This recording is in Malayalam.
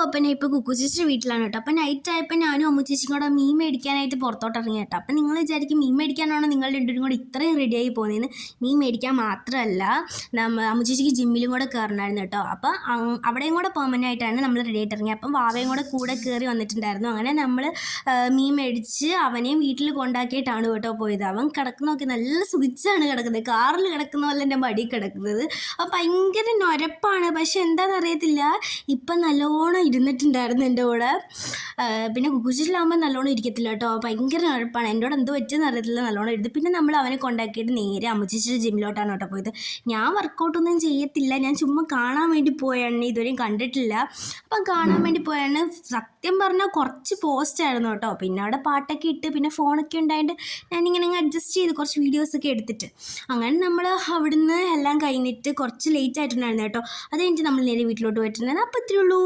അപ്പം ഞാൻ ഇപ്പോൾ കുക്കു ചേച്ചിയുടെ വീട്ടിലാണ് കേട്ടോ. അപ്പം നൈറ്റ് ആയപ്പോൾ ഞാനും അമ്മു ചേച്ചിയും കൂടെ മീൻ മേടിക്കാനായിട്ട് പുറത്തോട്ട് ഇറങ്ങി കേട്ടോ. അപ്പം നിങ്ങൾ വിചാരിക്കും മീൻ മേടിക്കാനാണോ നിങ്ങൾ രണ്ടുപേരും കൂടെ ഇത്രയും റെഡിയായി പോകുന്നതെന്ന്. മീൻ മേടിക്കാൻ മാത്രമല്ല, അമ്മു ചേച്ചിക്ക് ജിമ്മിലും കൂടെ കയറണമായിരുന്നു കേട്ടോ. അപ്പം അവിടെയും കൂടെ പെർമനൻ്റായിട്ടാണ് നമ്മൾ റെഡി ആയിട്ട് ഇറങ്ങി. അപ്പം വാവയും കൂടെ കയറി വന്നിട്ടുണ്ടായിരുന്നു. അങ്ങനെ നമ്മൾ മീൻ മേടിച്ച് അവനെയും വീട്ടിൽ കൊണ്ടാക്കിയിട്ടാണ് കേട്ടോ പോയത്. അവൻ കിടക്കുന്നതൊക്കെ നല്ല സുഖിച്ചാണ് കിടക്കുന്നത്, കാറിൽ കിടക്കുന്ന പോലെ എൻ്റെ മടി കിടക്കുന്നത്. അപ്പം ഭയങ്കര നൊരപ്പാണ്, പക്ഷെ എന്താണെന്ന് അറിയത്തില്ല ഇപ്പം നല്ലോണം ഇരുന്നിട്ടുണ്ടായിരുന്നു എൻ്റെ കൂടെ. പിന്നെ കുക്കുച്ചിലാകുമ്പോൾ നല്ലോണം ഇരിക്കത്തില്ല കേട്ടോ, ഭയങ്കര നൊരപ്പാണ്. എൻ്റെ കൂടെ എന്ത് പറ്റിയെന്ന് അറിയത്തില്ല, നല്ലോണം ഇരുന്ന്. പിന്നെ നമ്മൾ അവനെ കൊണ്ടാക്കിയിട്ട് നേരെ അമ്മച്ചിയുടെ ജിമ്മിലോട്ടാണ് കേട്ടോ പോയത്. ഞാൻ വർക്കൗട്ടൊന്നും ചെയ്യത്തില്ല, ഞാൻ ചുമ്മാ കാണാൻ വേണ്ടി പോയാണ്, ഇതുവരെയും കണ്ടിട്ടില്ല. അപ്പം കാണാൻ വേണ്ടി പോയാണ്. സത്യം പറഞ്ഞാൽ കുറച്ച് പോസ്റ്റായിരുന്നു കേട്ടോ. പിന്നെ അവിടെ പാട്ടൊക്കെ ഇട്ട് പിന്നെ ഫോണൊക്കെ ഉണ്ടായിട്ട് ഞാനിങ്ങനെ അഡ്ജസ്റ്റ് ചെയ്ത് കുറച്ച് വീഡിയോസൊക്കെ എടുത്തിട്ട് അങ്ങനെ നമ്മൾ അവിടുന്ന് എല്ലാം കഴിഞ്ഞിട്ട് കുറച്ച് ലേറ്റ് ആയിട്ടുണ്ടായിരുന്നു കേട്ടോ. അത് കഴിഞ്ഞിട്ട് നമ്മൾ നേരെ വീട്ടിലോട്ട് പോയിട്ടുണ്ടായിരുന്നു. അപ്പോൾ ഇത്രയേ ഉള്ളൂ.